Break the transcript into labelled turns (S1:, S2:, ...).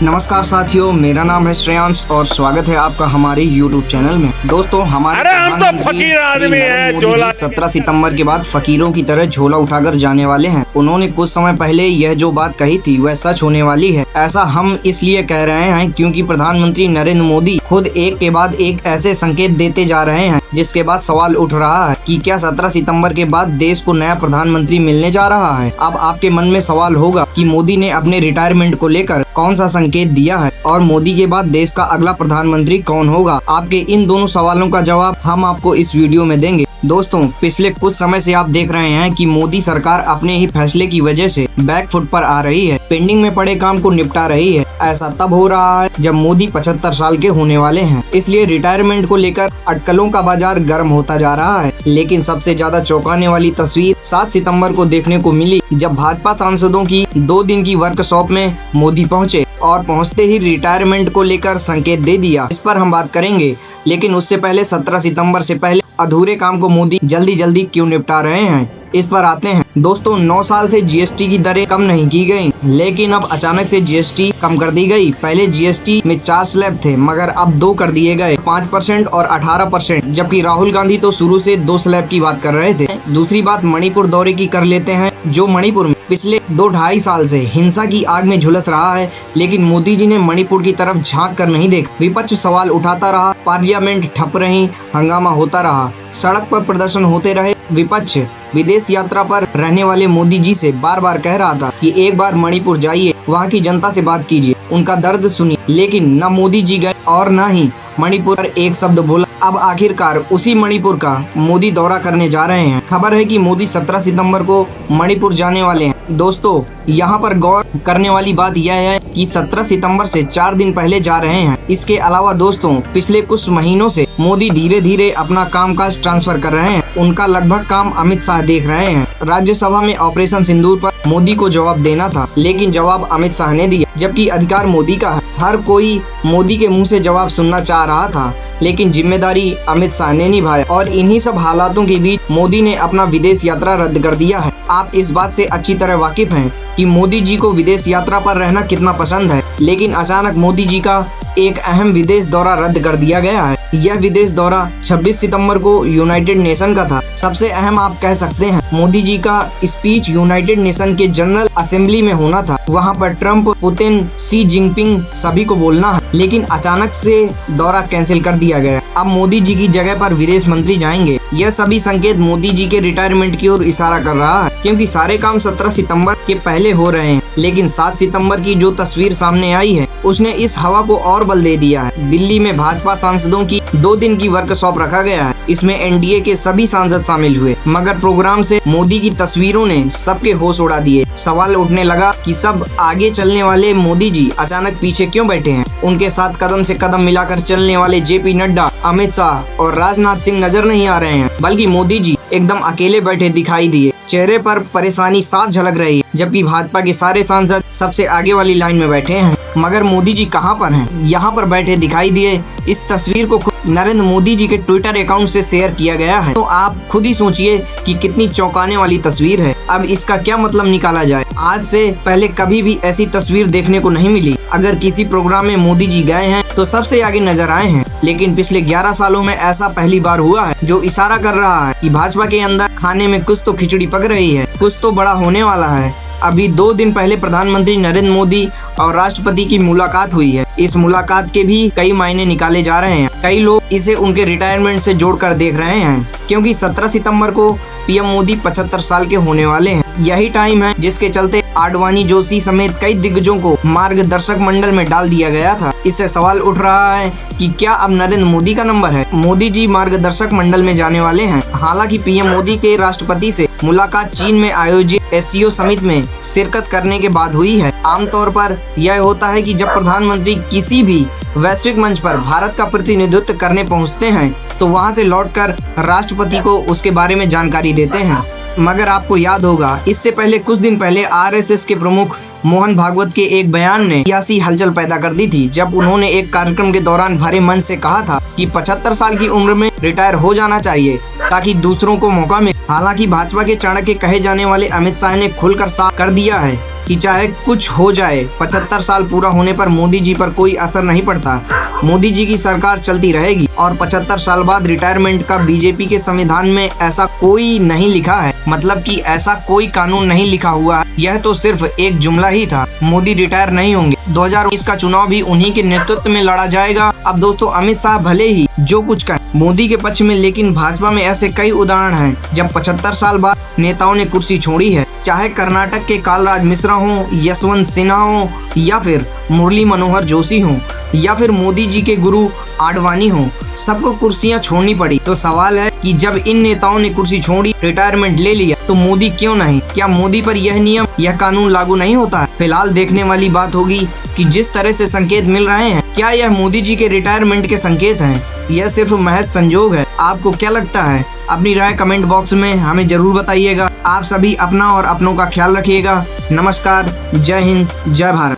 S1: नमस्कार साथियों, मेरा नाम है श्रेयांश और स्वागत है आपका हमारे YouTube चैनल में। दोस्तों, हमारे
S2: हम तो फकीर आदमी हैं।
S1: 17 सितंबर के बाद फकीरों की तरह झोला उठाकर जाने वाले हैं। उन्होंने कुछ समय पहले यह जो बात कही थी वह सच होने वाली है। ऐसा हम इसलिए कह रहे हैं क्योंकि प्रधानमंत्री नरेंद्र मोदी खुद एक के बाद एक ऐसे संकेत देते जा रहे हैं, जिसके बाद सवाल उठ रहा है कि क्या 17 सितंबर के बाद देश को नया प्रधानमंत्री मिलने जा रहा है। अब आपके मन में सवाल होगा कि मोदी ने अपने रिटायरमेंट को लेकर कौन सा संकेत दिया है और मोदी के बाद देश का अगला प्रधानमंत्री कौन होगा। आपके इन दोनों सवालों का जवाब हम आपको इस वीडियो में देंगे। दोस्तों, पिछले कुछ समय से आप देख रहे हैं कि मोदी सरकार अपने ही फैसले की वजह से बैकफुट पर आ रही है, पेंडिंग में पड़े काम को निपटा रही है। ऐसा तब हो रहा है जब मोदी 75 साल के होने वाले हैं, इसलिए रिटायरमेंट को लेकर अटकलों का बाजार गर्म होता जा रहा है। लेकिन सबसे ज्यादा चौंकाने वाली तस्वीर 7 सितंबर को देखने को मिली, जब भाजपा सांसदों की 2 दिन की वर्कशॉप में मोदी पहुंचे और पहुंचते ही रिटायरमेंट को लेकर संकेत दे दिया। इस पर हम बात करेंगे, लेकिन उससे पहले 17 सितंबर से पहले अधूरे काम को मोदी जल्दी क्यों निपटा रहे हैं, इस पर आते हैं। दोस्तों, 9 साल से जीएसटी की दरें कम नहीं की गयी, लेकिन अब अचानक से जीएसटी कम कर दी गई। पहले जीएसटी में 4 स्लैब थे, मगर अब 2 कर दिए गए, 5% और 18%, जबकि राहुल गांधी तो शुरू से 2 स्लैब की बात कर रहे थे। दूसरी बात मणिपुर दौरे की कर लेते हैं, जो मणिपुर में पिछले 2-2.5 साल से हिंसा की आग में झुलस रहा है, लेकिन मोदी जी ने मणिपुर की तरफ झांक कर नहीं देखा। विपक्ष सवाल उठाता रहा, पार्लियामेंट ठप रही, हंगामा होता रहा, सड़क पर प्रदर्शन होते रहे। विपक्ष विदेश यात्रा पर रहने वाले मोदी जी से बार बार कह रहा था कि एक बार मणिपुर जाइए, वहाँ की जनता से बात कीजिए, उनका दर्द सुनिए, लेकिन न मोदी जी गए और न ही मणिपुर पर एक शब्द बोला। अब आखिरकार उसी मणिपुर का मोदी दौरा करने जा रहे हैं। खबर है कि मोदी 17 सितंबर को मणिपुर जाने वाले हैं। दोस्तों, यहाँ पर गौर करने वाली बात यह है कि 17 सितंबर से 4 दिन पहले जा रहे हैं। इसके अलावा दोस्तों, पिछले कुछ महीनों से मोदी धीरे धीरे अपना कामकाज ट्रांसफर कर रहे हैं। उनका लगभग काम अमित शाह देख रहे हैं। राज्यसभा में ऑपरेशन सिंदूर पर मोदी को जवाब देना था, लेकिन जवाब अमित शाह ने दिया, जबकि अधिकार मोदी का है। हर कोई मोदी के मुंह से जवाब सुनना चाह रहा था, लेकिन जिम्मेदारी अमित शाह ने निभाया और इन्हीं सब हालातों के बीच मोदी ने अपना विदेश यात्रा रद्द कर दिया है। आप इस बात से अच्छी तरह वाकिफ हैं कि मोदी जी को विदेश यात्रा पर रहना कितना पसंद है, लेकिन अचानक मोदी जी का एक अहम विदेश दौरा रद्द कर दिया गया है। यह विदेश दौरा 26 सितंबर को यूनाइटेड नेशन का था। सबसे अहम आप कह सकते हैं, मोदी जी का स्पीच यूनाइटेड नेशन के जनरल असेंबली में होना था। वहां पर ट्रंप, पुतिन, शी जिनपिंग सभी को बोलना है, लेकिन अचानक से दौरा कैंसिल कर दिया गया। अब मोदी जी की जगह पर विदेश मंत्री जाएंगे। यह सभी संकेत मोदी जी के रिटायरमेंट की ओर इशारा कर रहा है, क्योंकि सारे काम 17 सितंबर के पहले हो रहे हैं। लेकिन 7 सितंबर की जो तस्वीर सामने आई है, उसने इस हवा को और बल दे दिया है। दिल्ली में भाजपा सांसदों की 2 दिन की वर्कशॉप रखा गया है। इसमें एनडीए के सभी सांसद शामिल हुए, मगर प्रोग्राम से मोदी की तस्वीरों ने सबके होश उड़ा दिए। सवाल उठने लगा कि सब आगे चलने वाले मोदी जी अचानक पीछे क्यों बैठे हैं। उनके साथ कदम से कदम मिलाकर चलने वाले जेपी नड्डा, अमित शाह और राजनाथ सिंह नजर नहीं आ रहे हैं, बल्कि मोदी जी एकदम अकेले बैठे दिखाई दिए। चेहरे पर परेशानी साफ झलक रही है, जबकि भाजपा के सारे सांसद सबसे आगे वाली लाइन में बैठे हैं, मगर मोदी जी कहां पर हैं? यहाँ पर बैठे दिखाई दिए। इस तस्वीर को नरेंद्र मोदी जी के ट्विटर अकाउंट से शेयर किया गया है, तो आप खुद ही सोचिए कि कितनी चौंकाने वाली तस्वीर है। अब इसका क्या मतलब निकाला जाए? आज से पहले कभी भी ऐसी तस्वीर देखने को नहीं मिली। अगर किसी प्रोग्राम में मोदी जी गए हैं तो सबसे आगे नजर आए हैं, लेकिन पिछले 11 सालों में ऐसा पहली बार हुआ है, जो इशारा कर रहा है कि भाजपा के अंदर खाने में कुछ तो खिचड़ी पक रही है, कुछ तो बड़ा होने वाला है। अभी 2 दिन पहले प्रधानमंत्री नरेंद्र मोदी और राष्ट्रपति की मुलाकात हुई है। इस मुलाकात के भी कई मायने निकाले जा रहे हैं। कई लोग इसे उनके रिटायरमेंट से जोड़कर देख रहे हैं, क्योंकि 17 सितंबर को पीएम मोदी 75 साल के होने वाले हैं। यही टाइम है जिसके चलते आडवाणी, जोशी समेत कई दिग्गजों को मार्गदर्शक मंडल में डाल दिया गया था। इससे सवाल उठ रहा है कि क्या अब नरेंद्र मोदी का नंबर है? मोदी जी मार्गदर्शक मंडल में जाने वाले हैं। हालांकि पीएम मोदी के राष्ट्रपति से मुलाकात चीन में आयोजित एससीओ समिट में शिरकत करने के बाद हुई है। आमतौर पर यह होता है कि जब प्रधानमंत्री किसी भी वैश्विक मंच पर भारत का प्रतिनिधित्व करने पहुंचते हैं, तो वहां से लौटकर राष्ट्रपति को उसके बारे में जानकारी देते हैं। मगर आपको याद होगा, इससे पहले कुछ दिन पहले आरएसएस के प्रमुख मोहन भागवत के एक बयान ने सियासी हलचल पैदा कर दी थी, जब उन्होंने एक कार्यक्रम के दौरान भरे मंच से कहा था कि 75 साल की उम्र में रिटायर हो जाना चाहिए ताकि दूसरों को मौका मिले। हालांकि भाजपा के चाणक्य कहे जाने वाले अमित शाह ने खुलकर साफ कर दिया है कि चाहे कुछ हो जाए 75 साल पूरा होने पर मोदी जी पर कोई असर नहीं पड़ता। मोदी जी की सरकार चलती रहेगी और 75 साल बाद रिटायरमेंट का बीजेपी के संविधान में ऐसा कोई नहीं लिखा है, मतलब कि ऐसा कोई कानून नहीं लिखा हुआ है। यह तो सिर्फ एक जुमला ही था। मोदी रिटायर नहीं होंगे। 2019 का चुनाव भी उन्हीं के नेतृत्व में लड़ा जाएगा। अब दोस्तों, अमित शाह भले ही जो कुछ कहें मोदी के पक्ष में, लेकिन भाजपा में ऐसे कई उदाहरण हैं जब 75 साल बाद नेताओं ने कुर्सी छोड़ी है। चाहे कर्नाटक के कालराज मिश्रा हो, यशवंत सिन्हा हो, या फिर मुरली मनोहर जोशी हो, या फिर मोदी जी के गुरु आडवाणी हो, सबको कुर्सियां छोड़नी पड़ी। तो सवाल है कि जब इन नेताओं ने कुर्सी छोड़ी, रिटायरमेंट ले लिया, तो मोदी क्यों नहीं? क्या मोदी पर यह नियम, यह कानून लागू नहीं होता है? फिलहाल देखने वाली बात होगी कि जिस तरह से संकेत मिल रहे हैं, क्या यह मोदी जी के रिटायरमेंट के संकेत हैं? यह सिर्फ महज संजोग है। आपको क्या लगता है? अपनी राय कमेंट बॉक्स में हमें जरूर बताइएगा। आप सभी अपना और अपनों का ख्याल रखिएगा। नमस्कार, जय हिंद, जय भारत।